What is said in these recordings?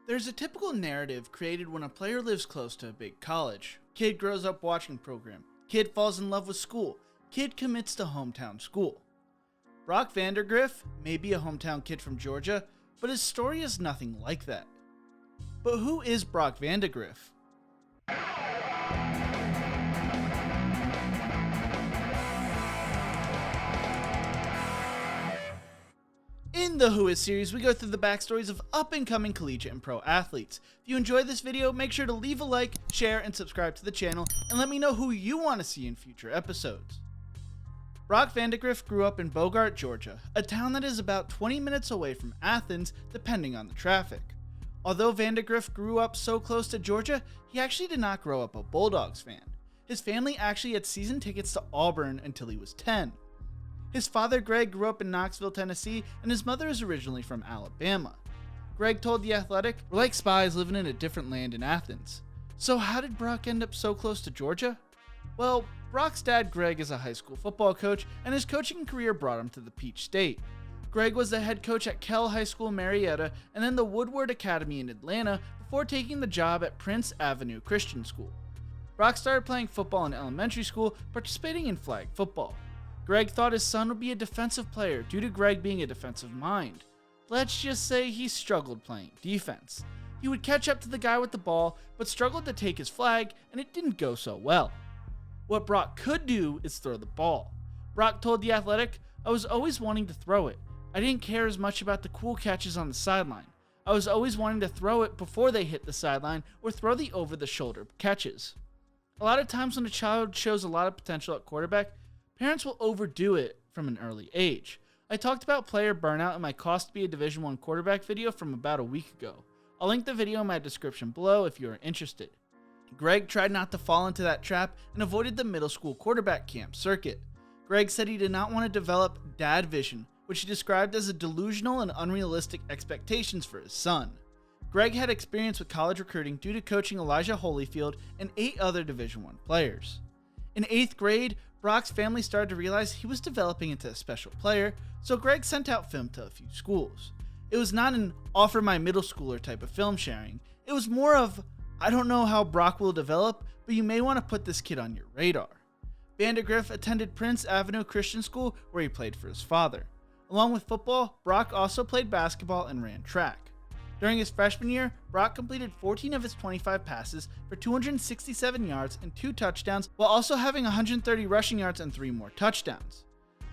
There's a typical narrative created when a player lives close to a big college. Kid grows up watching program. Kid falls in love with school. Kid commits to hometown school. Brock Vandagriff may be a hometown kid from Georgia, but his story is nothing like that. But who is Brock Vandagriff? In the Who Is series, we go through the backstories of up-and-coming collegiate and pro athletes. If you enjoyed this video, make sure to leave a like, share, and subscribe to the channel, and let me know who you want to see in future episodes. Brock Vandagriff grew up in Bogart, Georgia, a town that is about 20 minutes away from Athens, depending on the traffic. Although Vandagriff grew up so close to Georgia, he actually did not grow up a Bulldogs fan. His family actually had season tickets to Auburn until he was 10. His father, Greg, grew up in Knoxville, Tennessee, and his mother is originally from Alabama. Greg told The Athletic, "We're like spies living in a different land in Athens." So how did Brock end up so close to Georgia? Well, Brock's dad, Greg, is a high school football coach, and his coaching career brought him to the Peach State. Greg was the head coach at Kell High School in Marietta, and then the Woodward Academy in Atlanta, before taking the job at Prince Avenue Christian School. Brock started playing football in elementary school, participating in flag football. Greg thought his son would be a defensive player due to Greg being a defensive mind. Let's just say he struggled playing defense. He would catch up to the guy with the ball, but struggled to take his flag, and it didn't go so well. What Brock could do is throw the ball. Brock told The Athletic, "I was always wanting to throw it. I didn't care as much about the cool catches on the sideline. I was always wanting to throw it before they hit the sideline or throw the over-the-shoulder catches." A lot of times when a child shows a lot of potential at quarterback, parents will overdo it from an early age. I talked about player burnout in my cost to be a Division I quarterback video from about a week ago. I'll link the video in my description below if you are interested. Greg tried not to fall into that trap and avoided the middle school quarterback camp circuit. Greg said he did not want to develop dad vision, which he described as a delusional and unrealistic expectations for his son. Greg had experience with college recruiting due to coaching Elijah Holyfield and 8 other Division I players. In 8th grade, Brock's family started to realize he was developing into a special player, so Greg sent out film to a few schools. It was not an offer my middle schooler type of film sharing. It was more of, "I don't know how Brock will develop, but you may want to put this kid on your radar." Vandagriff attended Prince Avenue Christian School, where he played for his father. Along with football, Brock also played basketball and ran track. During his freshman year, Brock completed 14 of his 25 passes for 267 yards and 2 touchdowns, while also having 130 rushing yards and 3 more touchdowns.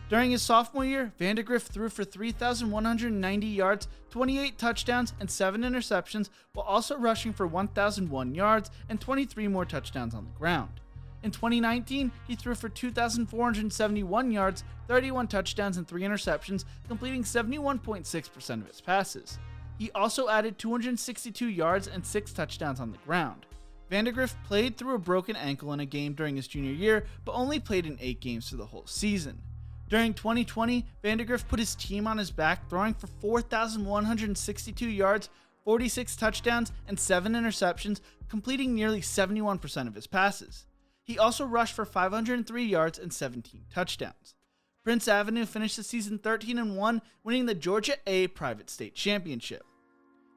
During his sophomore year, Vandagriff threw for 3,190 yards, 28 touchdowns, and 7 interceptions, while also rushing for 1,001 yards and 23 more touchdowns on the ground. In 2019, he threw for 2,471 yards, 31 touchdowns, and 3 interceptions, completing 71.6% of his passes. He also added 262 yards and 6 touchdowns on the ground. Vandagriff played through a broken ankle in a game during his junior year, but only played in 8 games for the whole season. During 2020, Vandagriff put his team on his back, throwing for 4,162 yards, 46 touchdowns, and 7 interceptions, completing nearly 71% of his passes. He also rushed for 503 yards and 17 touchdowns. Prince Avenue finished the season 13-1, winning the Georgia A Private State Championship.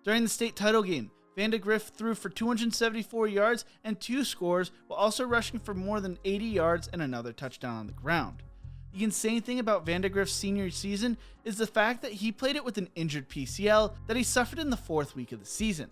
During the state title game, Vandagriff threw for 274 yards and 2 scores, while also rushing for more than 80 yards and another touchdown on the ground. The insane thing about Vandagriff's senior season is the fact that he played it with an injured PCL that he suffered in the 4th week of the season.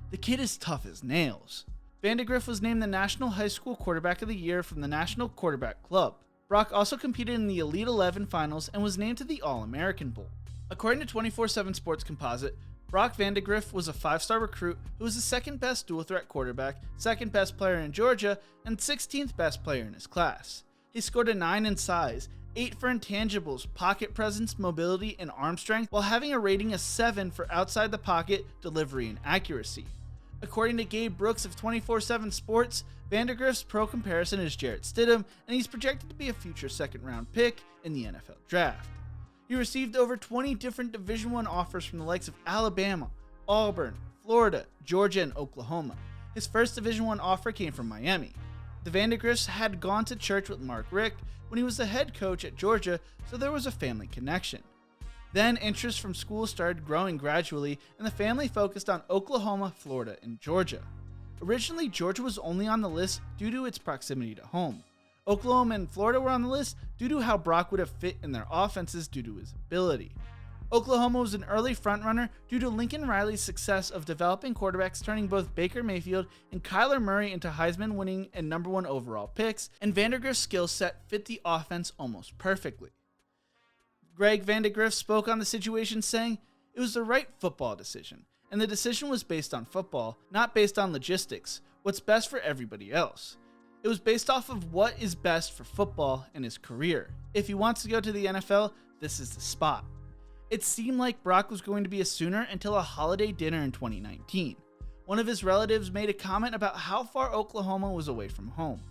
The kid is tough as nails. Vandagriff was named the National High School Quarterback of the Year from the National Quarterback Club. Brock also competed in the Elite 11 finals and was named to the All-American Bowl. According to 24/7 Sports Composite, Brock Vandagriff was a 5-star recruit who was the 2nd best dual-threat quarterback, 2nd best player in Georgia, and 16th best player in his class. He scored a 9 in size, 8 for intangibles, pocket presence, mobility, and arm strength, while having a rating of 7 for outside the pocket, delivery, and accuracy. According to Gabe Brooks of 24/7 Sports, Vandagriff's pro comparison is Jarrett Stidham, and he's projected to be a future 2nd-round pick in the NFL Draft. He received over 20 different Division I offers from the likes of Alabama, Auburn, Florida, Georgia, and Oklahoma. His first Division I offer came from Miami. The Vandagriffs had gone to church with Mark Richt when he was the head coach at Georgia, so there was a family connection. Then interest from schools started growing gradually, and the family focused on Oklahoma, Florida, and Georgia. Originally, Georgia was only on the list due to its proximity to home. Oklahoma and Florida were on the list due to how Brock would have fit in their offenses due to his ability. Oklahoma was an early frontrunner due to Lincoln Riley's success of developing quarterbacks, turning both Baker Mayfield and Kyler Murray into Heisman-winning and #1 overall picks, and Vandagriff's skill set fit the offense almost perfectly. Greg Vandagriff spoke on the situation, saying, "It was the right football decision, and the decision was based on football, not based on logistics, what's best for everybody else. It was based off of what is best for football and his career. If he wants to go to the NFL, this is the spot." It seemed like Brock was going to be a Sooner until a holiday dinner in 2019. One of his relatives made a comment about how far Oklahoma was away from home.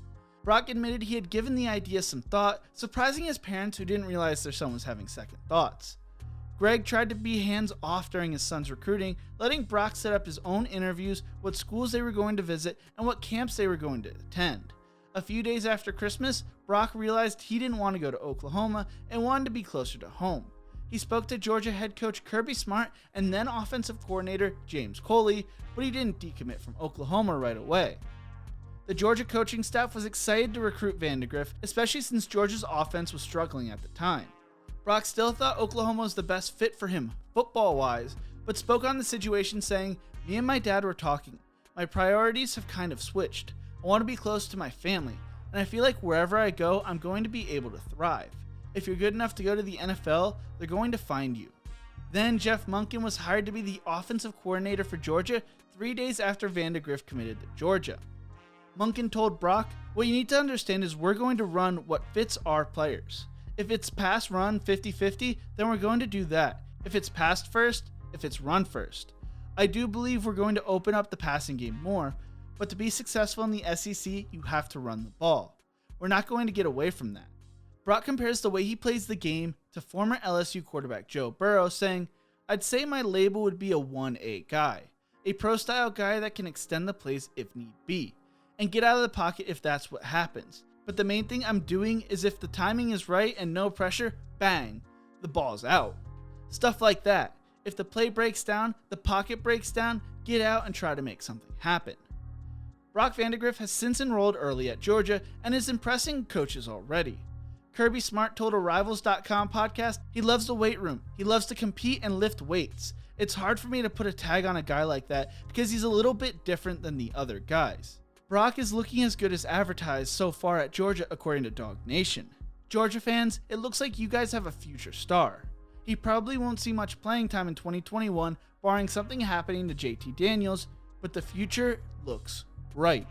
Brock admitted he had given the idea some thought, surprising his parents who didn't realize their son was having second thoughts. Greg tried to be hands-off during his son's recruiting, letting Brock set up his own interviews, what schools they were going to visit, and what camps they were going to attend. A few days after Christmas, Brock realized he didn't want to go to Oklahoma and wanted to be closer to home. He spoke to Georgia head coach Kirby Smart and then offensive coordinator James Coley, but he didn't decommit from Oklahoma right away. The Georgia coaching staff was excited to recruit Vandagriff, especially since Georgia's offense was struggling at the time. Brock still thought Oklahoma was the best fit for him, football-wise, but spoke on the situation saying, "Me and my dad were talking. My priorities have kind of switched. I want to be close to my family, and I feel like wherever I go, I'm going to be able to thrive. If you're good enough to go to the NFL, they're going to find you." Then Jeff Monken was hired to be the offensive coordinator for Georgia 3 days after Vandagriff committed to Georgia. Monken told Brock, "What you need to understand is we're going to run what fits our players. If it's pass run 50-50, then we're going to do that. If it's pass first, if it's run first. I do believe we're going to open up the passing game more, but to be successful in the SEC, you have to run the ball. We're not going to get away from that." Brock compares the way he plays the game to former LSU quarterback Joe Burrow, saying, "I'd say my label would be a 1A guy, a pro-style guy that can extend the plays if need be, and get out of the pocket if that's what happens. But the main thing I'm doing is if the timing is right and no pressure, bang, the ball's out. Stuff like that. If the play breaks down, the pocket breaks down, get out and try to make something happen." Brock Vandagriff has since enrolled early at Georgia and is impressing coaches already. Kirby Smart told a Rivals.com podcast, "He loves the weight room. He loves to compete and lift weights. It's hard for me to put a tag on a guy like that because he's a little bit different than the other guys. Brock is looking as good as advertised so far at Georgia according to Dog Nation. Georgia fans, it looks like you guys have a future star. He probably won't see much playing time in 2021, barring something happening to JT Daniels, but the future looks bright."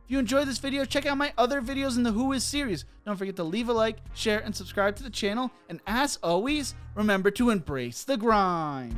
If you enjoyed this video, check out my other videos in the Who Is series. Don't forget to leave a like, share, and subscribe to the channel. And as always, remember to embrace the grind.